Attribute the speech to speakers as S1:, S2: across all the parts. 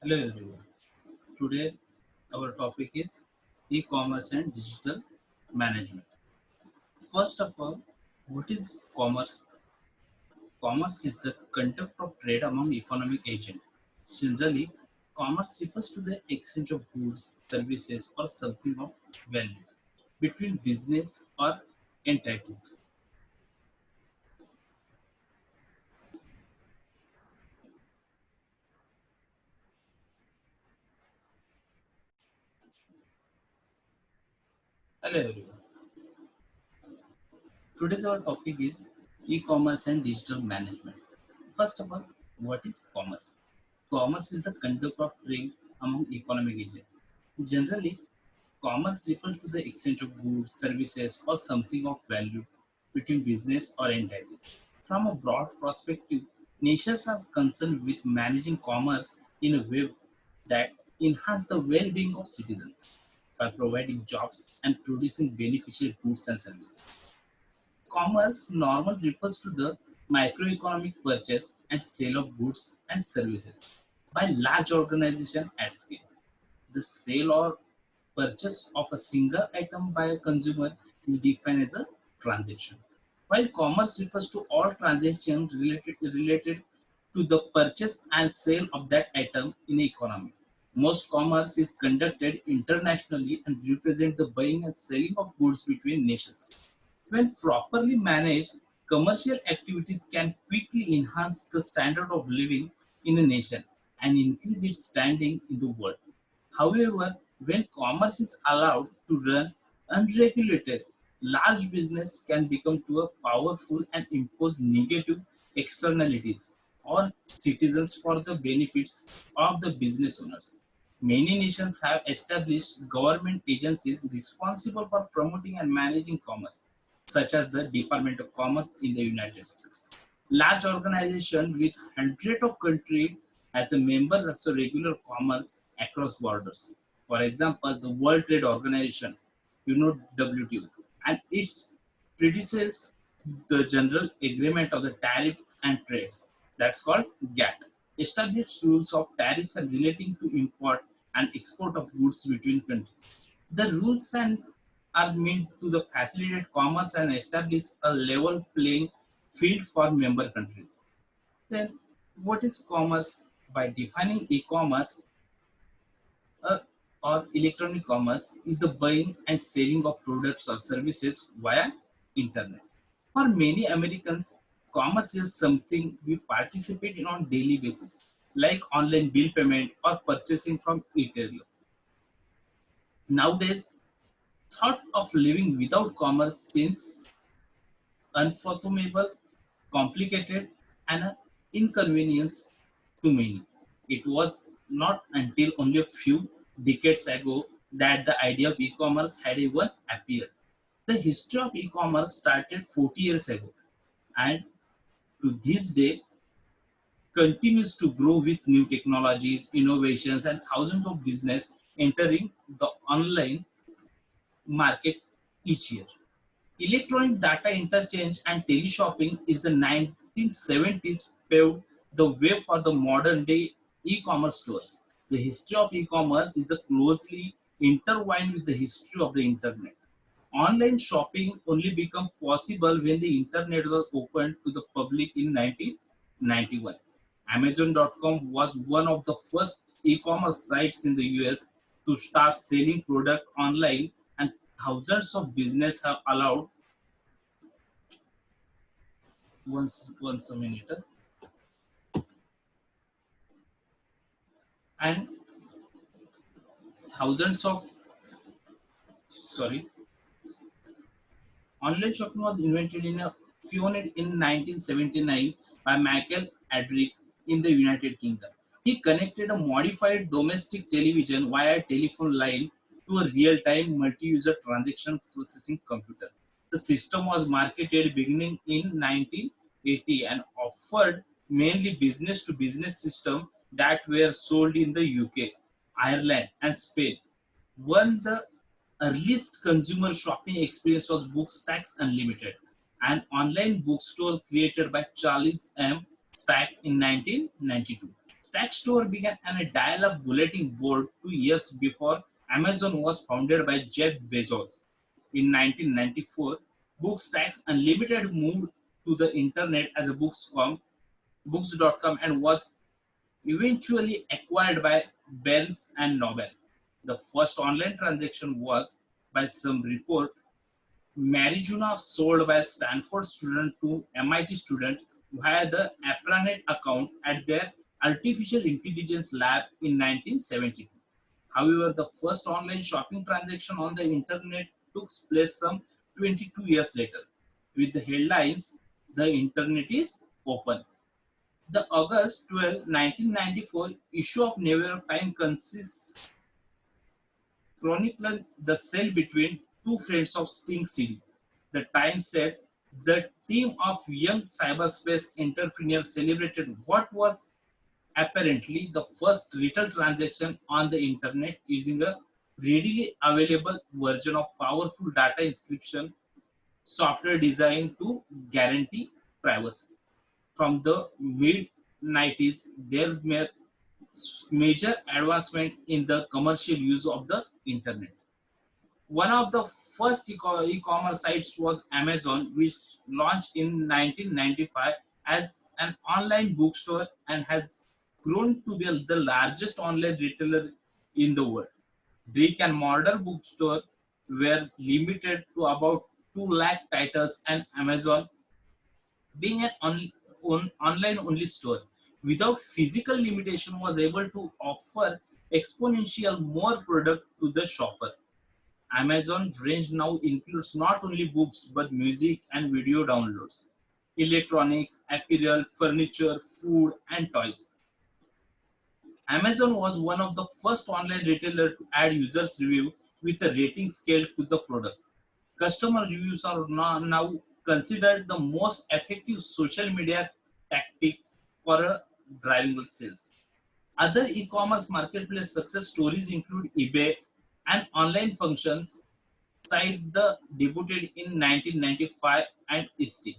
S1: Hello everyone. Today our topic is e-commerce and digital management. First of all, what is commerce? Commerce is the conduct of trade among economic agents. Generally, commerce refers to the exchange of goods, services, or something of value between business or entities. Hello everyone. Today's our topic is e-commerce and digital management. First of all, what is commerce? Commerce is the conduct of trade among economic agents. Generally, commerce refers to the exchange of goods, services, or something of value between business or entities. From a broad perspective, nations are concerned with managing commerce in a way that enhance the well-being of citizens by providing jobs and producing beneficial goods and services. Commerce normally refers to the microeconomic purchase and sale of goods and services by large organizations at scale. The sale or purchase of a single item by a consumer is defined as a transaction. While commerce refers to all transactions related to the purchase and sale of that item in the economy. Most commerce is conducted internationally and represents the buying and selling of goods between nations. When properly managed, commercial activities can quickly enhance the standard of living in a nation and increase its standing in the world. However, when commerce is allowed to run unregulated, large business can become too powerful and impose negative externalities on citizens for the benefits of the business owners. Many nations have established government agencies responsible for promoting and managing commerce, such as the Department of Commerce in the United States. Large organizations with hundreds of countries as a member also regular commerce across borders. For example, the World Trade Organization, WTO, and its predecessor, the General Agreement of the Tariffs and Trades, that's called GATT, established rules of tariffs and relating to import and export of goods between countries. The rules and are meant to the facilitate commerce and establish a level playing field for member countries. Then, what is commerce? By defining e-commerce uh, or electronic commerce is the buying and selling of products or services via internet. For many Americans, commerce is something we participate in on daily basis, like online bill payment or purchasing from retailer. Nowadays, thought of living without commerce seems unfathomable, complicated, and an inconvenience to many. It was not until only a few decades ago that the idea of e-commerce had even appeared. The history of e-commerce started 40 years ago and to this day continues to grow with new technologies, innovations, and thousands of business entering the online market each year. Electronic data interchange and teleshopping is the 1970s paved the way for the modern day e-commerce stores. The history of e-commerce is closely intertwined with the history of the internet. Online shopping only became possible when the internet was opened to the public in 1991. Amazon.com was one of the first e-commerce sites in the US to start selling product online, and thousands of businesses have allowed once a minute and thousands of sorry online shopping was invented in a pioneered in 1979 by Michael Adric in the United Kingdom. He connected a modified domestic television via telephone line to a real-time multi-user transaction processing computer. The system was marketed beginning in 1980 and offered mainly business-to-business systems that were sold in the UK, Ireland, and Spain. One the earliest consumer shopping experience was Bookstacks Unlimited, an online bookstore created by Charles M. Stack in 1992. Stackstore began on a dial-up bulletin board 2 years before Amazon was founded by Jeff Bezos. In 1994, Bookstacks Unlimited moved to the internet as a books.com and was eventually acquired by Barnes and Noble. The first online transaction was, by some report, marijuana sold by a Stanford student to MIT student who had the AppRanet account at their artificial intelligence lab in 1972. However, the first online shopping transaction on the internet took place some 22 years later with the headlines, "The Internet is Open." The August 12, 1994 issue of New York Times consists chronicled the sale between two friends of Sting City. The Times said the team of young cyberspace entrepreneurs celebrated what was apparently the first retail transaction on the internet using a readily available version of powerful data encryption software designed to guarantee privacy. From the mid 90s, there were major advancement in the commercial use of the internet. One of the first e-commerce sites was Amazon, which launched in 1995 as an online bookstore and has grown to be the largest online retailer in the world. Brick and mortar bookstore were limited to about 2 lakh titles, and Amazon, being an online only store without physical limitation, was able to offer exponential more product to the shopper. Amazon's range now includes not only books but music and video downloads, electronics, apparel, furniture, food, and toys. Amazon was one of the first online retailers to add users' review with a rating scale to the product. Customer reviews are now considered the most effective social media tactic for driving sales. Other e-commerce marketplace success stories include eBay and online functions site the debuted in 1995 and Etsy,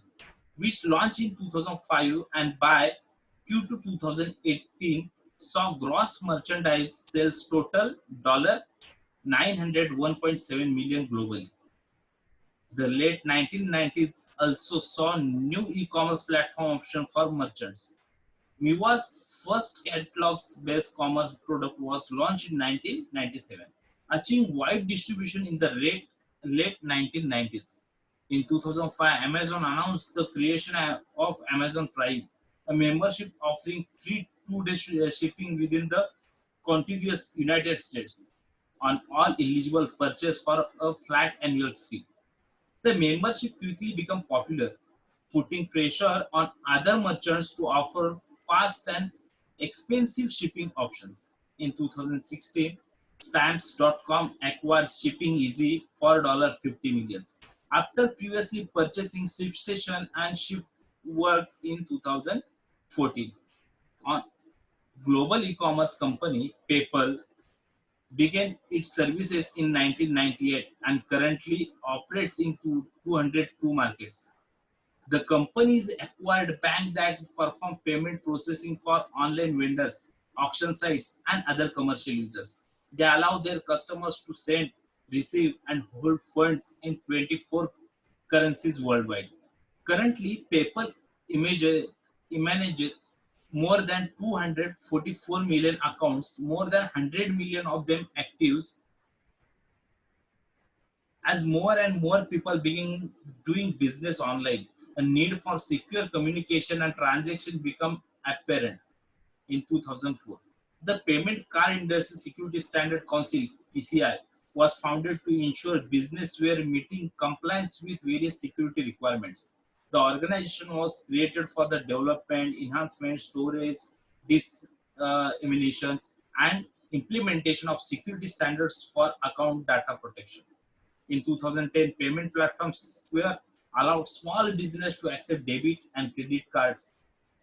S1: which launched in 2005 and by Q2 2018 saw gross merchandise sales total $901.7 million globally. The late 1990s also saw new e-commerce platform option for merchants. Miwa's first catalog-based commerce product was launched in 1997, achieving wide distribution in the late 1990s. In 2005, Amazon announced the creation of Amazon Prime, a membership offering free two-day shipping within the contiguous United States on all eligible purchase for a flat annual fee. The membership quickly became popular, putting pressure on other merchants to offer fast and expensive shipping options. In 2016, Stamps.com acquired Shipping Easy for $50 million after previously purchasing ShipStation and ShipWorks in 2014. On global e-commerce company PayPal began its services in 1998 and currently operates in 202 markets. The companies acquired banks that perform payment processing for online vendors, auction sites, and other commercial users. They allow their customers to send, receive, and hold funds in 24 currencies worldwide. Currently, PayPal manages more than 244 million accounts, more than 100 million of them active, as more and more people begin doing business online. A need for secure communication and transaction become apparent in 2004. The Payment Card Industry Security Standard Council (PCI) was founded to ensure business were meeting compliance with various security requirements. The organization was created for the development, enhancement, storage, disseminations, and implementation of security standards for account data protection. In 2010, payment platforms Square allowed small business to accept debit and credit cards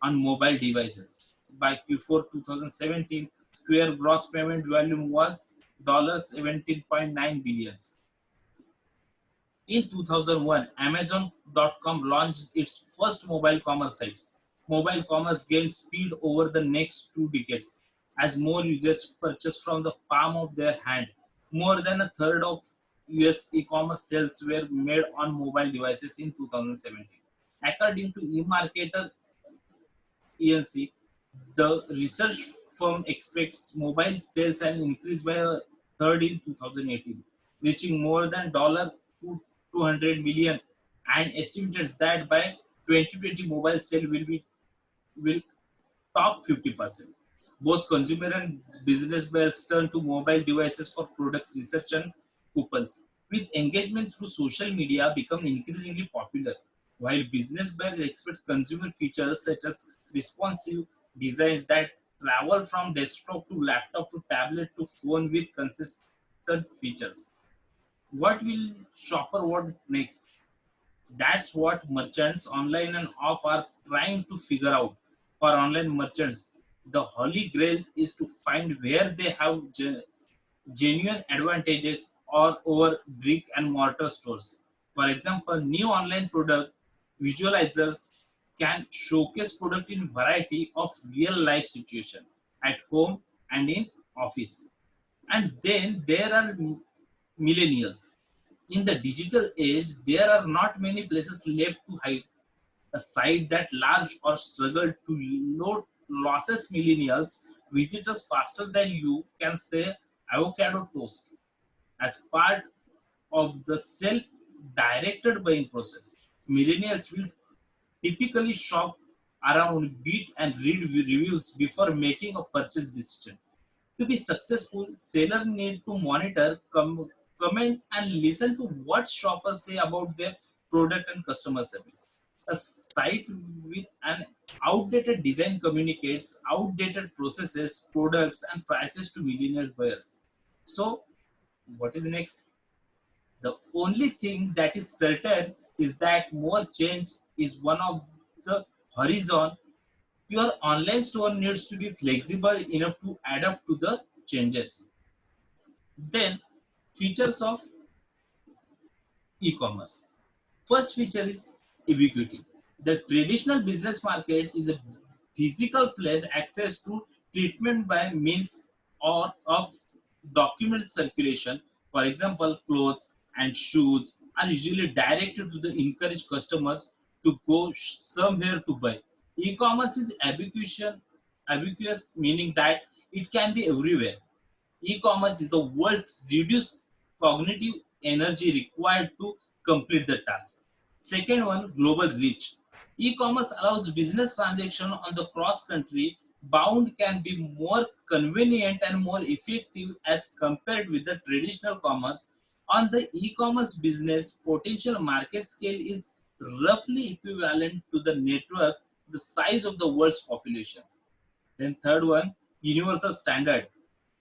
S1: on mobile devices. By Q4 2017, Square gross payment volume was $17.9 billion. In 2001, Amazon.com launched its first mobile commerce sites. Mobile commerce gained speed over the next 2 decades as more users purchase from the palm of their hand. More than a third of US e-commerce sales were made on mobile devices in 2017. According to eMarketer ENC, the research firm expects mobile sales and increase by a third in 2018, reaching more than $200 million, and estimates that by 2020 mobile sale will top 50%. Both consumer and business buyers turn to mobile devices for product research and coupons, with engagement through social media become increasingly popular, while business buyers expect consumer features such as responsive designs that travel from desktop to laptop to tablet to phone with consistent features. What will shopper want next? That's what merchants online and off are trying to figure out. For online merchants, the holy grail is to find where they have genuine advantages or over brick and mortar stores. For example, new online product visualizers can showcase product in variety of real life situation at home and in office. And then there are millennials. In the digital age, there are not many places left to hide. A site that large or struggle to load losses millennials visitors faster than you can say avocado toast as part of the self-directed buying process. Millennials will typically shop around, beat and read reviews before making a purchase decision. To be successful, sellers need to monitor comments and listen to what shoppers say about their product and customer service. A site with an outdated design communicates outdated processes, products, and prices to millennial buyers. So, what is next? The only thing that is certain is that more change is one of the horizon. Your online store needs to be flexible enough to adapt to the changes. Then, features of e-commerce. First feature is ubiquity. The traditional business markets is a physical place access to treatment by means or of document circulation. For example, clothes and shoes are usually directed to the encourage customers to go somewhere to buy. E-commerce is ubiquitous, meaning that it can be everywhere. E-commerce is the world's reduced cognitive energy required to complete the task. Second one, global reach. E-commerce allows business transaction on the cross-country bound can be more convenient and more effective as compared with the traditional commerce. On the e-commerce business, potential market scale is roughly equivalent to the network, the size of the world's population. Then third one, universal standard.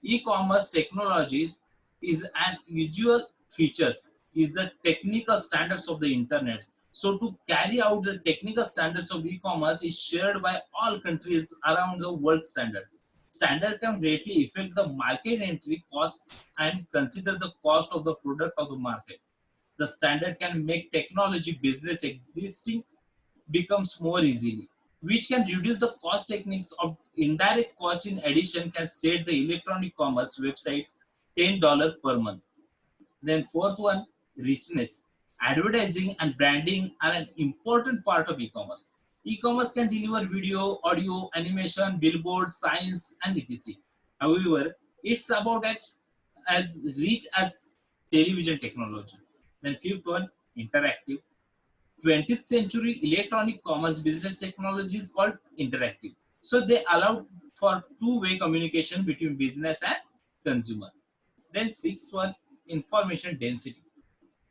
S1: E-commerce technologies is an usual features is the technical standards of the internet. So to carry out the technical standards of e-commerce is shared by all countries around the world standards. Standard can greatly affect the market entry cost and consider the cost of the product of the market. The standard can make technology business existing becomes more easily, which can reduce the cost techniques of indirect cost. In addition, can set the electronic commerce website $10 per month. Then fourth one, richness. Advertising and branding are an important part of e-commerce. E-commerce can deliver video, audio, animation, billboards, signs, and etc. However, it's about as rich as television technology. Then fifth one, interactive. 20th century electronic commerce business technology is called interactive. So they allow for two-way communication between business and consumer. Then sixth one, information density.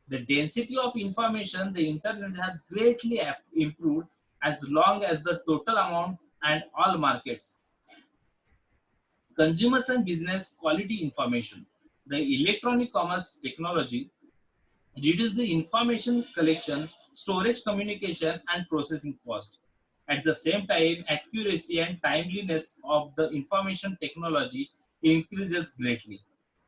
S1: The density of information the internet has greatly improved as long as the total amount and all markets. Consumers and business quality information. The electronic commerce technology reduce the information collection, storage, communication, and processing cost. At the same time, accuracy and timeliness of the information technology increases greatly.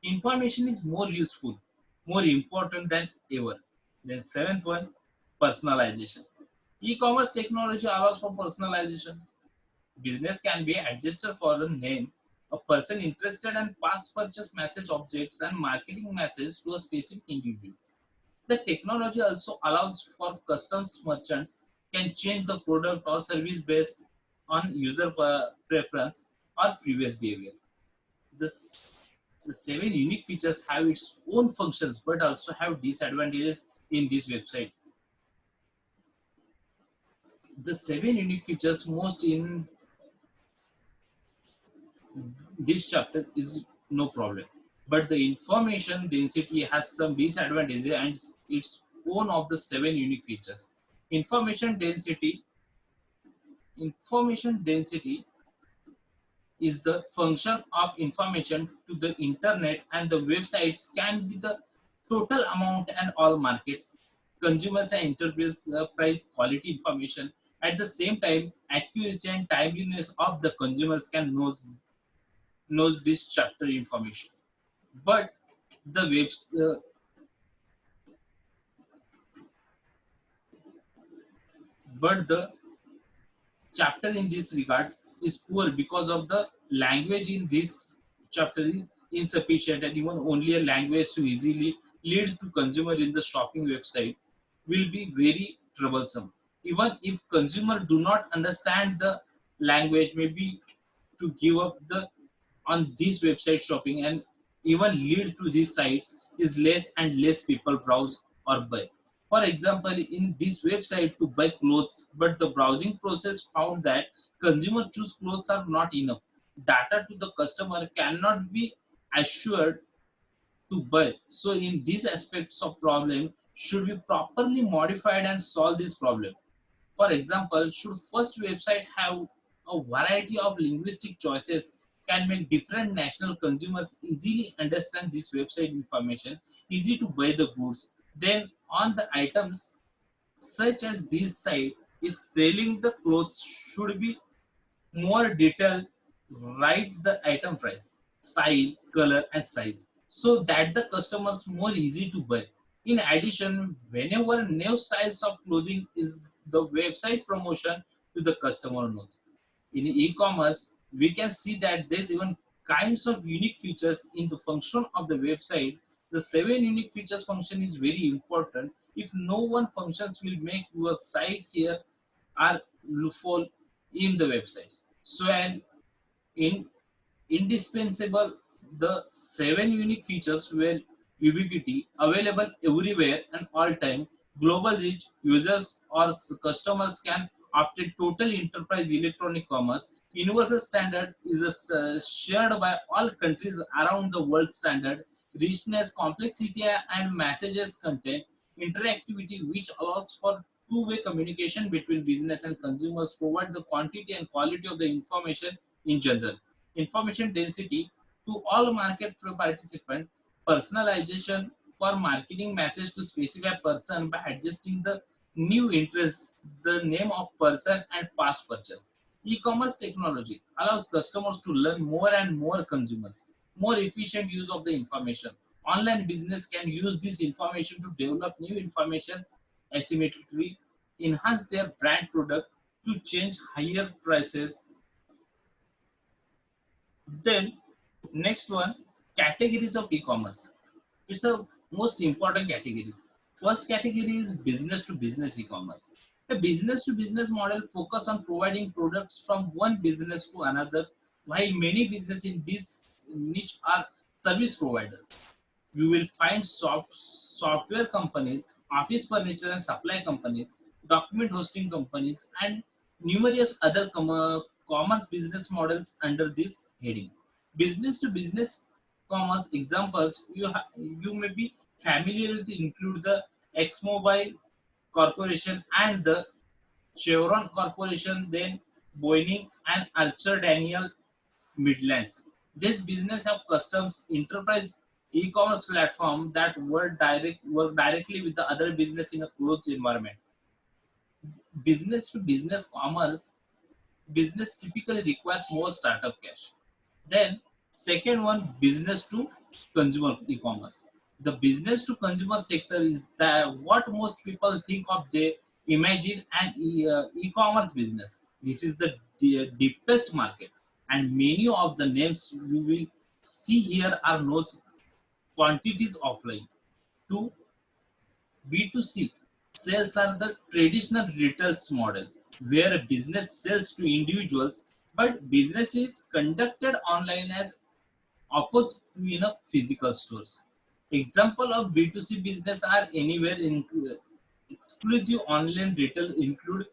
S1: Information is more useful, more important than ever. Then seventh one, personalization. E-commerce technology allows for personalization. Business can be adjusted for a name, a person interested in past purchase message objects and marketing message to a specific individuals. The technology also allows for customs merchants can change the product or service based on user preference or previous behavior. This, the seven unique features have its own functions but also have disadvantages in this website. The seven unique features most in this chapter is no problem. But the information density has some disadvantages and its own of the seven unique features. Information density information density is the function of information to the internet and the websites can be the total amount and all markets consumers and enterprise price quality information at the same time accuracy and timeliness of the consumers can knows this chapter information but the webs but the chapter in this regards is poor because of the language in this chapter is insufficient and even only a language to easily lead to consumer in the shopping website will be very troublesome even if consumer do not understand the language maybe to give up the on this website shopping and even lead to these sites is less and less people browse or buy. For example, in this website to buy clothes, but the browsing process found that consumer choose clothes are not enough. Data to the customer cannot be assured to buy. So in these aspects of problem should be properly modified and solve this problem. For example, should first website have a variety of linguistic choices can make different national consumers easily understand this website information, easy to buy the goods. Then on the items such as this site is selling the clothes should be more detailed, write the item price, style, color, and size so that the customers more easy to buy. In addition, whenever new styles of clothing is the website promotion to the customer knows. In e-commerce, we can see that there's even kinds of unique features in the function of the website. The seven unique features function is very important. If no one functions will make your site here are fall in the websites. So an in indispensable the seven unique features were ubiquity, available everywhere and all time, global reach, users or customers can obtain total enterprise electronic commerce. Universal standard is shared by all countries around the world standard, richness, complexity and messages content, interactivity which allows for two-way communication between business and consumers, provide the quantity and quality of the information in general information density to all market participants, personalization for marketing message to specify person by adjusting the new interest, the name of person and past purchase. E-commerce technology allows customers to learn more and more consumers, more efficient use of the information. Online business can use this information to develop new information asymmetry, enhance their brand product to change higher prices then next one, categories of e-commerce. It's a most important categories. First category is business to business e-commerce. A business to business model focus on providing products from one business to another, while many business in this niche are service providers. You will find software companies, office furniture and supply companies, document hosting companies, and numerous other commerce business models under this heading. Business to business commerce examples you may be familiar with include the ExMobile Corporation and the Chevron Corporation, then Boeing and Archer Daniel Midlands. This business have customs enterprise e-commerce platform that work directly with the other business in a closed environment. Business to business commerce business typically requires more startup cash. Then second one, business to consumer e-commerce. The business to consumer sector is that what most people think of they Imagine an e-commerce business. This is the deepest market, and many of the names you will see here are known quantities offline. To B2C, sales are the traditional retail model where a business sells to individuals, but business is conducted online as opposed to in a physical stores. Example of B2C business are anywhere in exclusive online retail include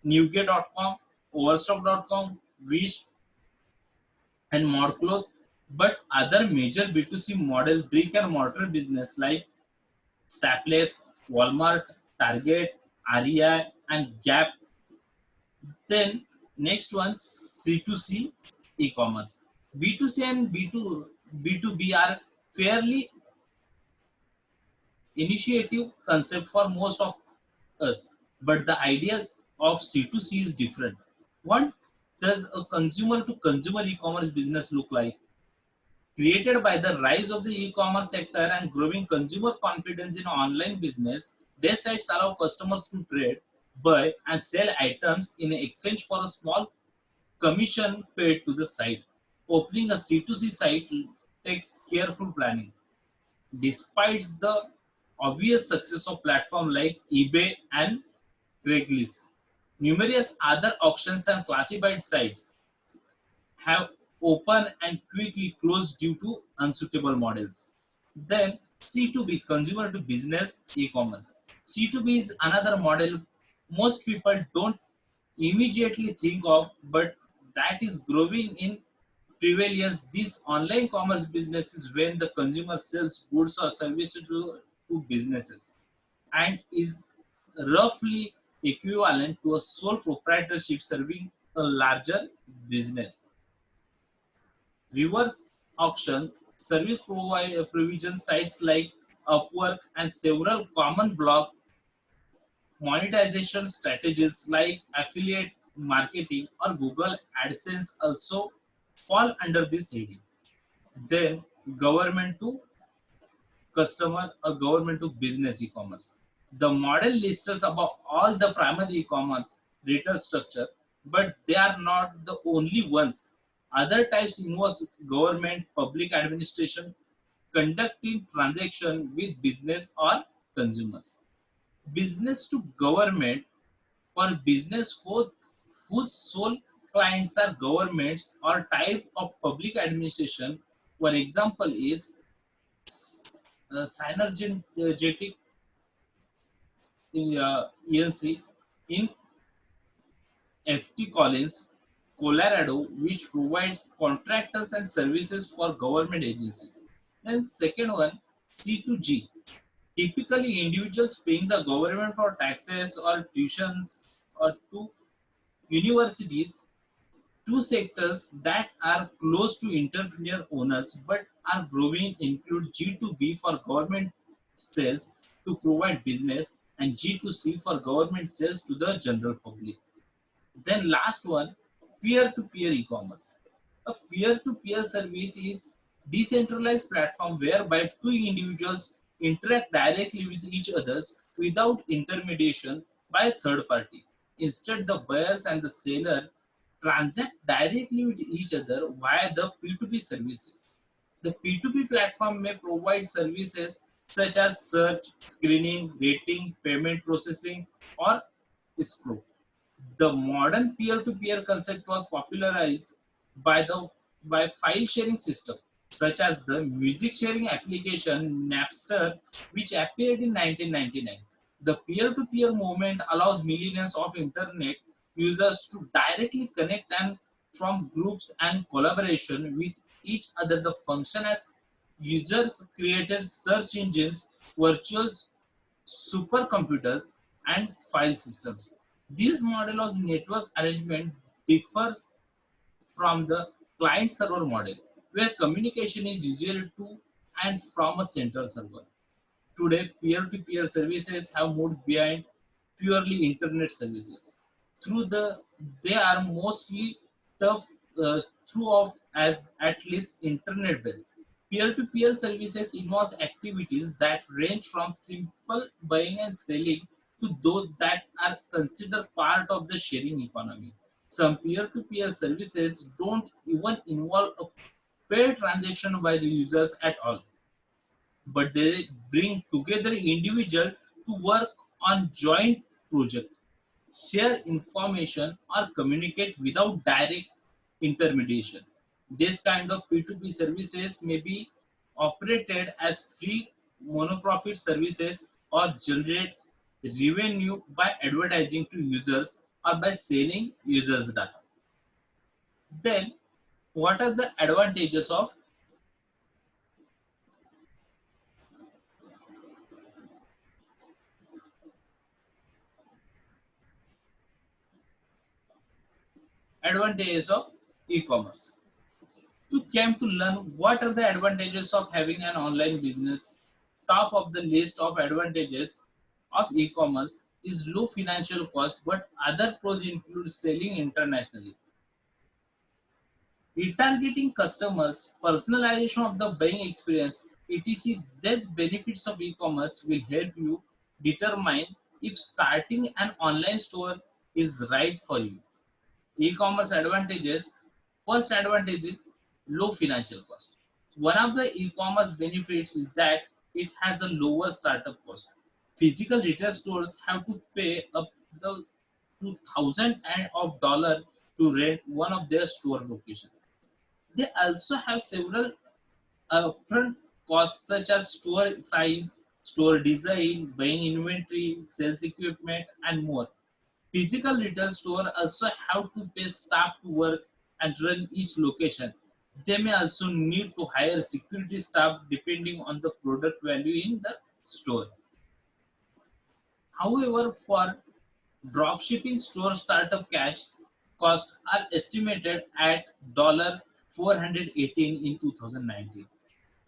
S1: Newgate.com, Overstock.com, Wish, and Modcloth. But other major B2C model brick and mortar business like Staples, Walmart, Target, REI, and Gap. Then next one C2C e-commerce. B2C and B2B are fairly initiative concept for most of us, but the idea of C2C is different. What does a consumer to consumer e-commerce business look like? Created by the rise of the e-commerce sector and growing consumer confidence in online business, these sites allow customers to trade, buy, and sell items in exchange for a small commission paid to the site. Opening a C2C site takes careful planning. Despite the obvious success of platforms like eBay and Craigslist, numerous other auctions and classified sites have opened and quickly closed due to unsuitable models. Then C2B, consumer to business e-commerce. C2B is another model most people don't immediately think of, but that is growing in prevalence. This online commerce business is when the consumer sells goods or services to businesses and is roughly equivalent to a sole proprietorship serving a larger business. Reverse auction service provision sites like Upwork and several common blog monetization strategies like affiliate marketing or Google AdSense also fall under this heading. Then government to customer or government to business e-commerce. The model lists us about all the primary e-commerce retail structure, but they are not the only ones. Other types involve government, public administration, conducting transaction with business or consumers. Business to government for business whose sole clients are governments or type of public administration. One example is synergetic ENC in FT Collins, Colorado, which provides contractors and services for government agencies. And second one, C2G, typically individuals paying the government for taxes or tuitions or to universities. Two sectors that are close to entrepreneur owners but are growing include G2B for government sales to provide business and G2C for government sales to the general public. Then last one, peer-to-peer e-commerce. A peer-to-peer service is decentralized platform whereby two individuals interact directly with each others without intermediation by a third party. Instead, the buyers and the seller transact directly with each other via the P2P services. The P2P platform may provide services such as search, screening, rating, payment processing, or escrow. The modern peer-to-peer concept was popularized by the by file sharing system, such as the music sharing application Napster, which appeared in 1999. The peer-to-peer movement allows millions of internet users to directly connect and from groups and collaboration with each other. The function as users created search engines, virtual supercomputers, and file systems. This model of network arrangement differs from the client server model, where communication is usually to and from a central server. Today, peer to peer services have moved beyond purely internet services. Through the they are mostly tough through of as at least internet based. Peer-to-peer services involves activities that range from simple buying and selling to those that are considered part of the sharing economy. Some peer-to-peer services don't even involve a paid transaction by the users at all, but they bring together individuals to work on joint projects, share information, or communicate without direct intermediation. This kind of P2P services may be operated as free monoprofit services or generate revenue by advertising to users or by selling users' data. Then, what are the advantages of e-commerce? You came to learn what are the advantages of having an online business. Top of the list of advantages of e-commerce is low financial cost, but other pros include selling internationally, retargeting customers, personalization of the buying experience, etc. These benefits of e-commerce will help you determine if starting an online store is right for you. E-commerce advantages. First advantage is low financial cost. One of the e-commerce benefits is that it has a lower startup cost. Physical retail stores have to pay up the to thousand and of dollar to rent one of their store locations. They also have several upfront costs such as store size, store design, buying inventory, sales equipment, and more. Physical retail store also have to pay staff to work and run each location. They may also need to hire security staff depending on the product value in the store. However, for dropshipping store startup cash costs are estimated at 418 in 2019,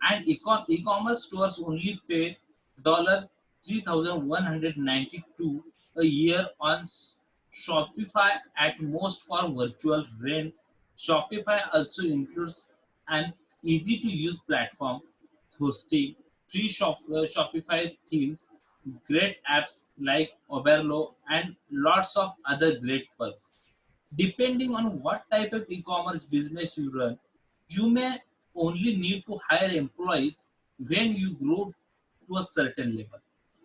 S1: and e-commerce stores only pay 3192 a year on Shopify at most for virtual rent. Shopify also includes an easy to use platform, hosting, free Shopify themes, great apps like Oberlo, and lots of other great perks. Depending on what type of e-commerce business you run, you may only need to hire employees when you grow to a certain level.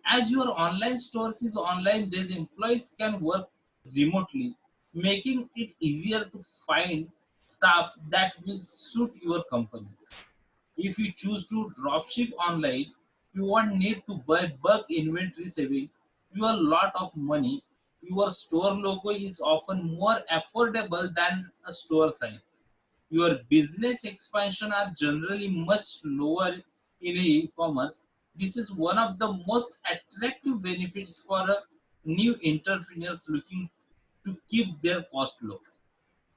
S1: As your online stores is online, these employees can work remotely, making it easier to find staff that will suit your company. If you choose to dropship online, you won't need to buy bulk inventory, saving you a lot of money. Your store logo is often more affordable than a store sign. Your business expansion are generally much lower in e-commerce. This is one of the most attractive benefits for a new entrepreneurs looking to keep their cost low.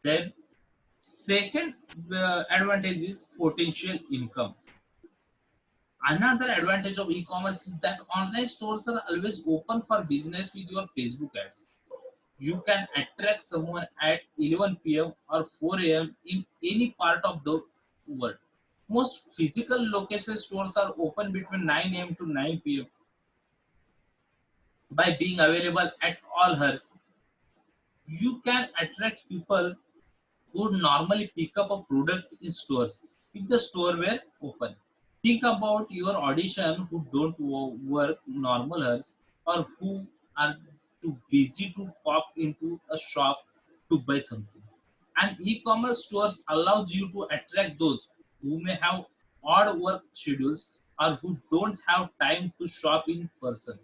S1: Then second advantage is potential income. Another advantage of e-commerce is that online stores are always open for business with your Facebook ads. You can attract someone at 11 p.m. or 4 a.m. in any part of the world. Most physical location stores are open between 9 a.m. to 9 p.m. By being available at all hours, you can attract people who would normally pick up a product in stores if the store were open. Think about your audition who don't work normal hours or who are too busy to pop into a shop to buy something. And e-commerce stores allows you to attract those who may have odd work schedules or who don't have time to shop in person.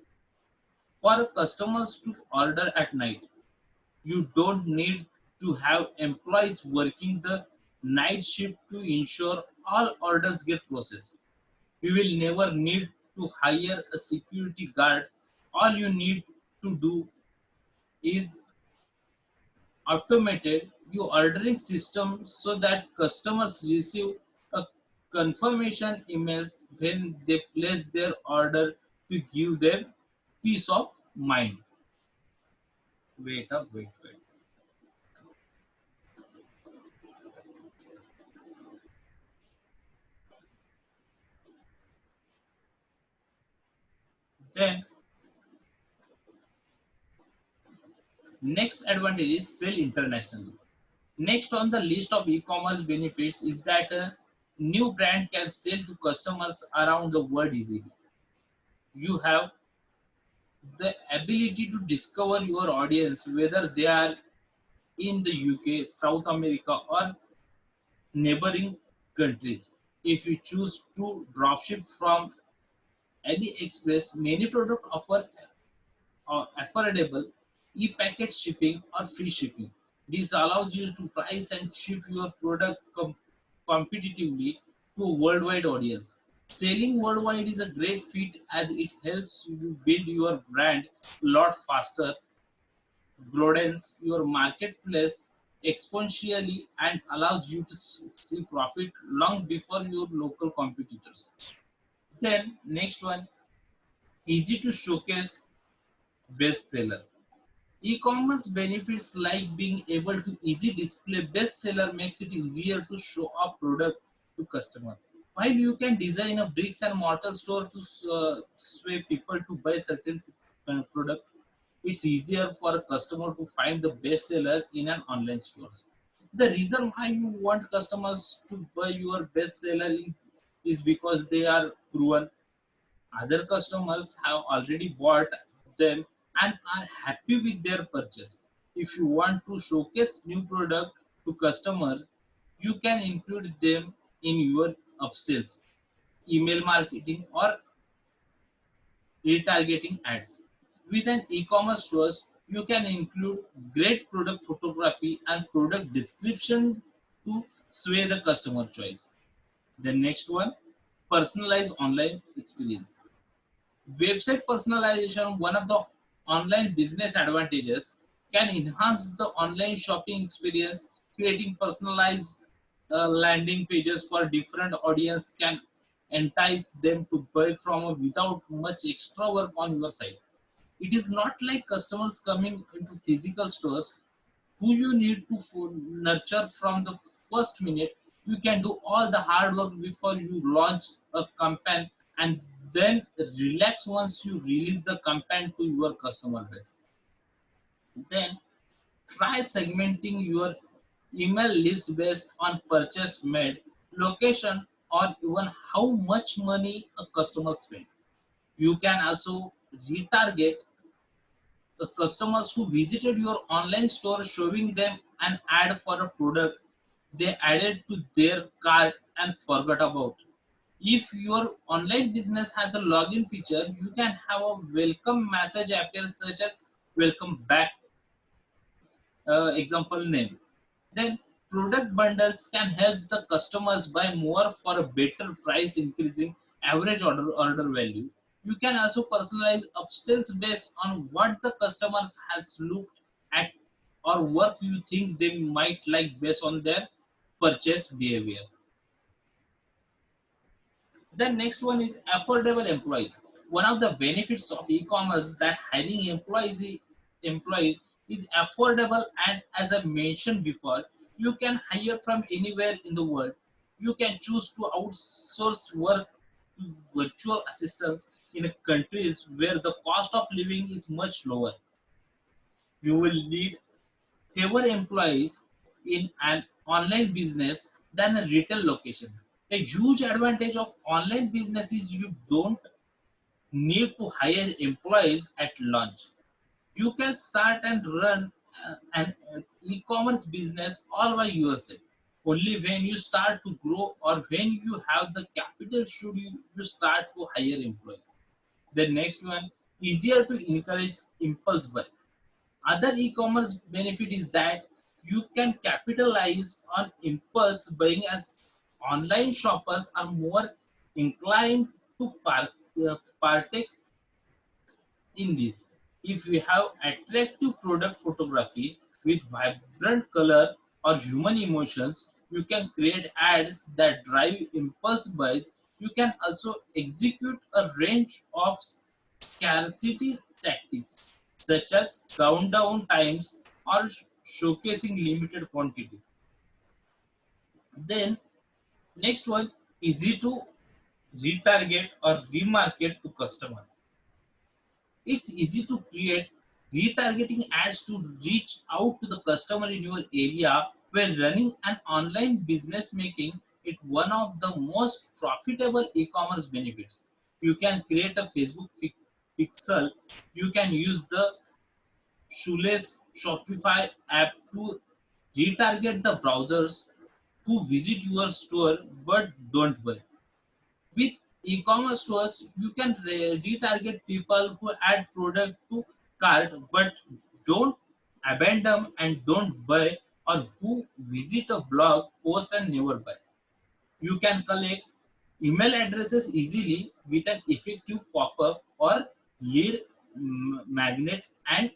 S1: For customers to order at night, you don't need to have employees working the night shift to ensure all orders get processed. You will never need to hire a security guard. All you need to do is automated your ordering system so that customers receive a confirmation emails when they place their order to give them peace of mind. Wait. Then Next advantage is sell internationally. Next on the list of e-commerce benefits is that a new brand can sell to customers around the world easily. You have the ability to discover your audience whether they are in the UK, South America, or neighboring countries. If you choose to dropship from AliExpress, many products offer affordable e-packet shipping or free shipping. This allows you to price and ship your product competitively to a worldwide audience. Selling worldwide is a great feat as it helps you build your brand a lot faster, broadens your marketplace exponentially, and allows you to see profit long before your local competitors. Then, next one, easy to showcase bestseller. E-commerce benefits like being able to easy display bestseller makes it easier to show a product to customer. While you can design a bricks and mortar store to sway people to buy certain product, it's easier for a customer to find the bestseller in an online store. The reason why you want customers to buy your bestseller is because they are proven. Other customers have already bought them and are happy with their purchase. If you want to showcase new product to customers, you can include them in your upsells, email marketing, or retargeting ads. With an e-commerce store, you can include great product photography and product description to sway the customer choice. The next one, personalized online experience. Website personalization, one of the online business advantages, can enhance the online shopping experience. Creating personalized landing pages for different audience can entice them to buy from without much extra work on your site. It is not like customers coming into physical stores who you need to nurture from the first minute. You can do all the hard work before you launch a campaign and then relax once you release the campaign to your customer base. Then try segmenting your email list based on purchase made, location, or even how much money a customer spent. You can also retarget the customers who visited your online store, showing them an ad for a product they added to their cart and forgot about. If your online business has a login feature, you can have a welcome message appear such as welcome back, example name. Then product bundles can help the customers buy more for a better price, increasing average order value. You can also personalize upsells based on what the customers has looked at or what you think they might like based on their purchase behavior. The next one is affordable employees. One of the benefits of e-commerce that hiring employees is affordable, and as I mentioned before, you can hire from anywhere in the world. You can choose to outsource work to virtual assistants in countries where the cost of living is much lower. You will need fewer employees in an online business than a retail location. A huge advantage of online business is you don't need to hire employees at launch. You can start and run an e-commerce business all by yourself. Only when you start to grow or when you have the capital should you start to hire employees. The next one, easier to encourage impulse buy. Other e-commerce benefit is that you can capitalize on impulse buying as online shoppers are more inclined to partake in this. If you have attractive product photography with vibrant color or human emotions, you can create ads that drive impulse buys. You can also execute a range of scarcity tactics such as countdown times or showcasing limited quantity. Then next one, easy to retarget or remarket to customer. It's easy to create Retargeting ads to reach out to the customer in your area when running an online business, making it one of the most profitable e-commerce benefits. You can create a Facebook pixel. You can use the Shoeless Shopify app to retarget the browsers who visit your store but don't buy. With e-commerce stores, you can retarget people who add product to cart but don't abandon and don't buy, or who visit a blog post and never buy. You can collect email addresses easily with an effective pop-up or lead magnet and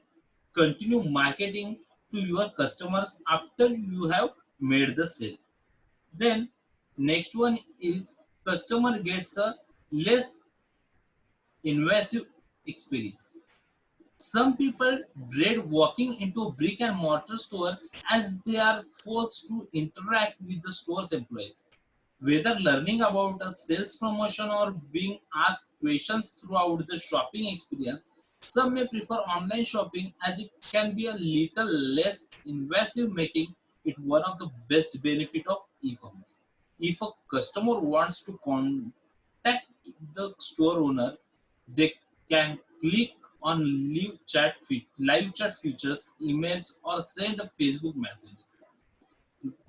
S1: continue marketing to your customers after you have made the sale. Then next one is customer gets a less invasive experience. Some people dread walking into a brick and mortar store as they are forced to interact with the store's employees. Whether learning about a sales promotion or being asked questions throughout the shopping experience, some may prefer online shopping as it can be a little less invasive, making it one of the best benefit of e-commerce. If a customer wants to contact the store owner, they can click on live chat features, emails, or send a Facebook messages.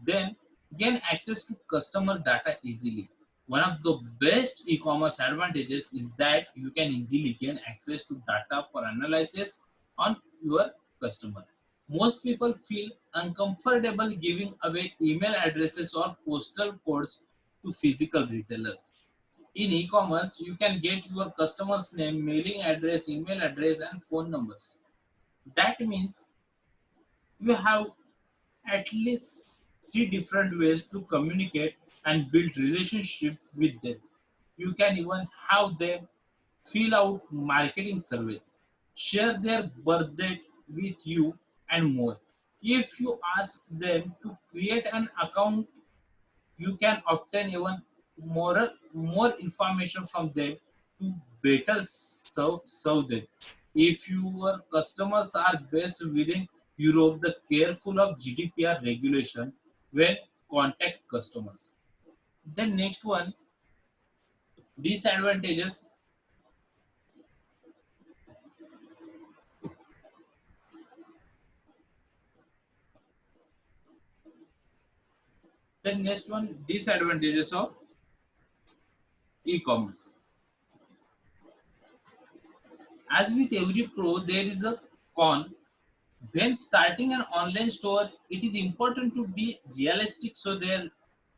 S1: Then gain access to customer data easily. One of the best e-commerce advantages is that you can easily gain access to data for analysis on your customer. Most people feel uncomfortable giving away email addresses or postal codes to physical retailers. In e-commerce, you can get your customer's name, mailing address, email address, and phone numbers. That means you have at least three different ways to communicate and build relationship with them. You can even have them fill out marketing surveys, share their birth date with you, and more. If you ask them to create an account, you can obtain even more information from them to better serve them. If your customers are based within Europe, the careful of GDPR regulation when contact customers. The next one, disadvantages. The next one, disadvantages of e-commerce. As with every pro, there is a con. When starting an online store, it is important to be realistic. So there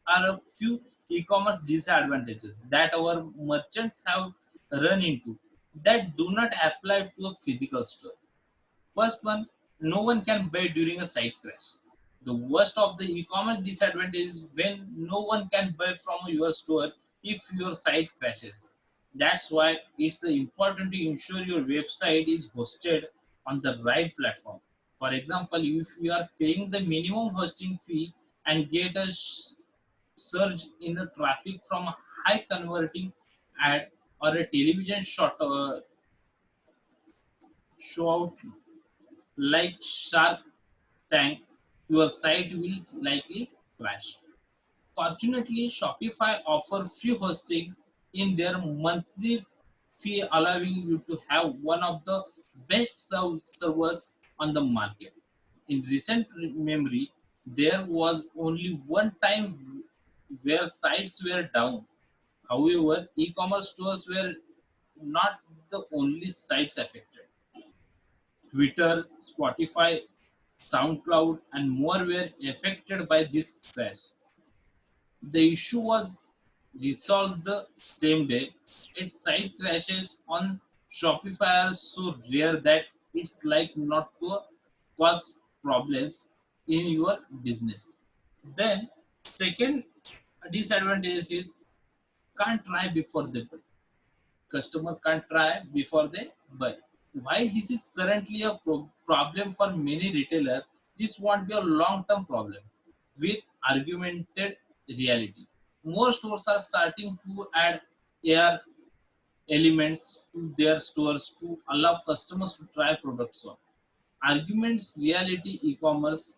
S1: are a few e-commerce disadvantages that our merchants have run into that do not apply to a physical store. First one, no one can buy during a site crash. The worst of the e-commerce disadvantage is when no one can buy from your store if your site crashes. That's why it's important to ensure your website is hosted on the right platform. For example, if you are paying the minimum hosting fee and get a surge in the traffic from a high converting ad or a television show out like Shark Tank, your site will likely crash. Fortunately, Shopify offers free hosting in their monthly fee, allowing you to have one of the best servers on the market. In recent memory, there was only one time where sites were down. However, e-commerce stores were not the only sites affected. Twitter, Spotify, SoundCloud, and more were affected by this crash. The issue was resolved the same day. Its site crashes on Shopify are so rare that it's like not to cause problems in your business. Then, second disadvantage is can't try before they buy. Customer can't try before they buy. While this is currently a problem for many retailers, this won't be a long-term problem with augmented reality. More stores are starting to add AR elements to their stores to allow customers to try products on. arguments reality e-commerce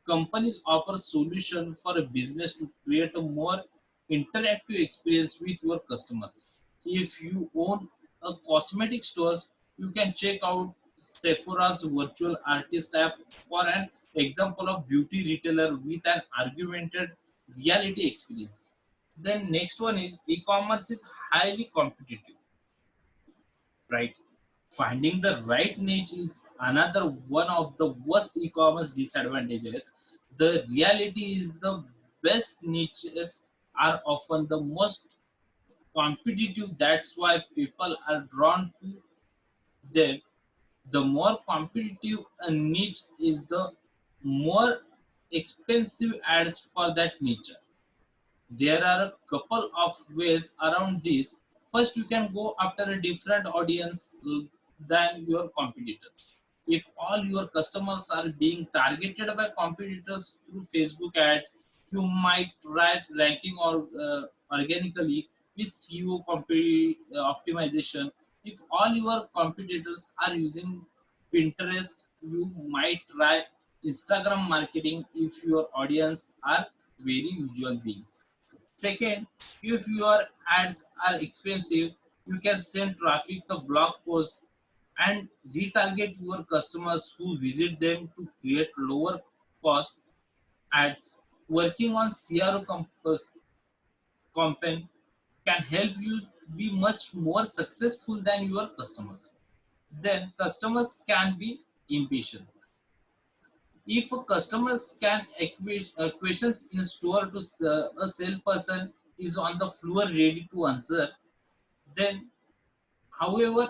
S1: companies offer solution for a business to create a more interactive experience with your customers. If you own a cosmetic store, you can check out Sephora's virtual artist app for an example of beauty retailer with an augmented reality experience. Then next one is e-commerce is highly competitive, right? Finding the right niche is another one of the worst e-commerce disadvantages. The reality is the best niches are often the most competitive. That's why people are drawn to them. The more competitive a niche is, the more expensive ads for that niche. There are a couple of ways around this. First, you can go after a different audience than your competitors. If all your customers are being targeted by competitors through Facebook ads, you might try ranking or organically with SEO optimization. If all your competitors are using Pinterest, you might try Instagram marketing if your audience are very visual beings. Second, if your ads are expensive, you can send traffic a blog post and retarget your customers who visit them to create lower cost ads. Working on CRO campaign can help you be much more successful than your customers. Then customers can be impatient. If a customer can questions in a store to a salesperson is on the floor ready to answer, then however,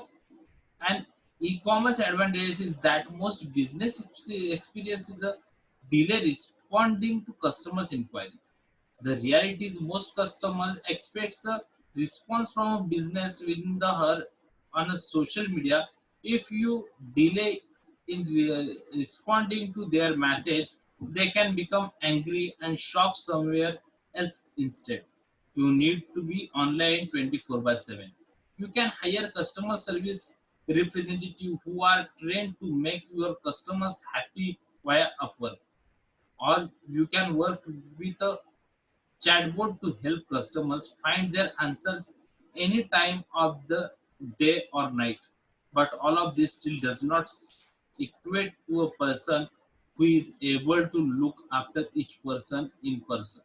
S1: an e-commerce advantage is that most business experience is a delay responding to customers' inquiries. The reality is most customers expects a response from a business within the her on a social media. If you delay in responding to their message, they can become angry and shop somewhere else instead. You need to be online 24 by 7. You can hire customer service representative who are trained to make your customers happy via Upwork, or you can work with a chatbot to help customers find their answers any time of the day or night. But all of this still does not equate to a person who is able to look after each person in person.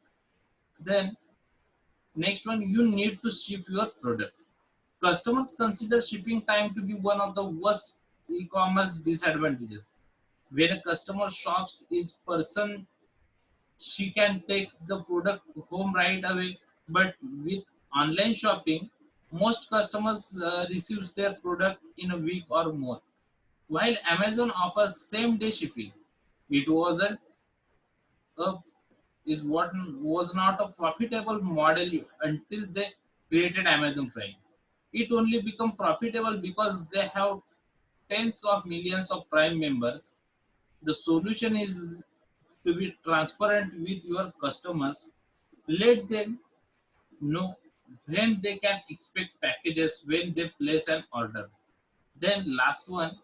S1: Then next one, you need to ship your product. Customers consider shipping time to be one of the worst e-commerce disadvantages. When a customer shops is person, she can take the product home right away. But with online shopping, most customers receives their product in a week or more. While Amazon offers same day shipping, it wasn't a is what was not a profitable model until they created Amazon Prime. It only become profitable because they have tens of millions of Prime members. The solution is to be transparent with your customers. Let them know when they can expect packages when they place an order. Then last one,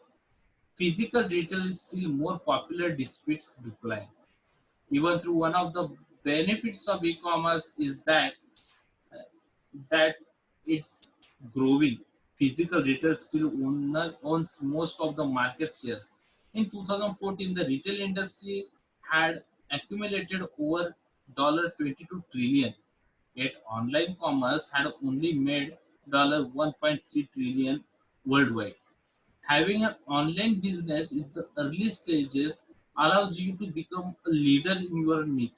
S1: physical retail is still more popular despite its decline. Even through one of the benefits of e-commerce is that it's growing. Physical retail still owns most of the market shares. In 2014, the retail industry had accumulated over $22 trillion, yet online commerce had only made $1.3 trillion worldwide. Having an online business is the early stages allows you to become a leader in your niche.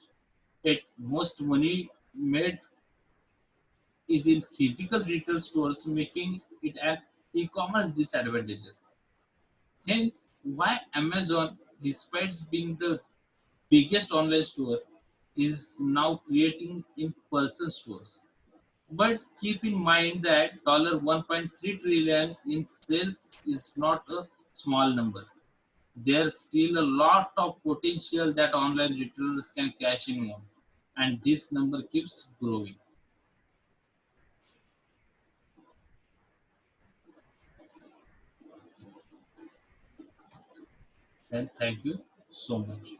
S1: Yet most money made is in physical retail stores, making it an e-commerce disadvantages. Hence, why Amazon, despite being the biggest online store, is now creating in-person stores. But keep in mind that $1.3 trillion in sales is not a small number. There's still a lot of potential that online retailers can cash in on, and this number keeps growing. And thank you so much.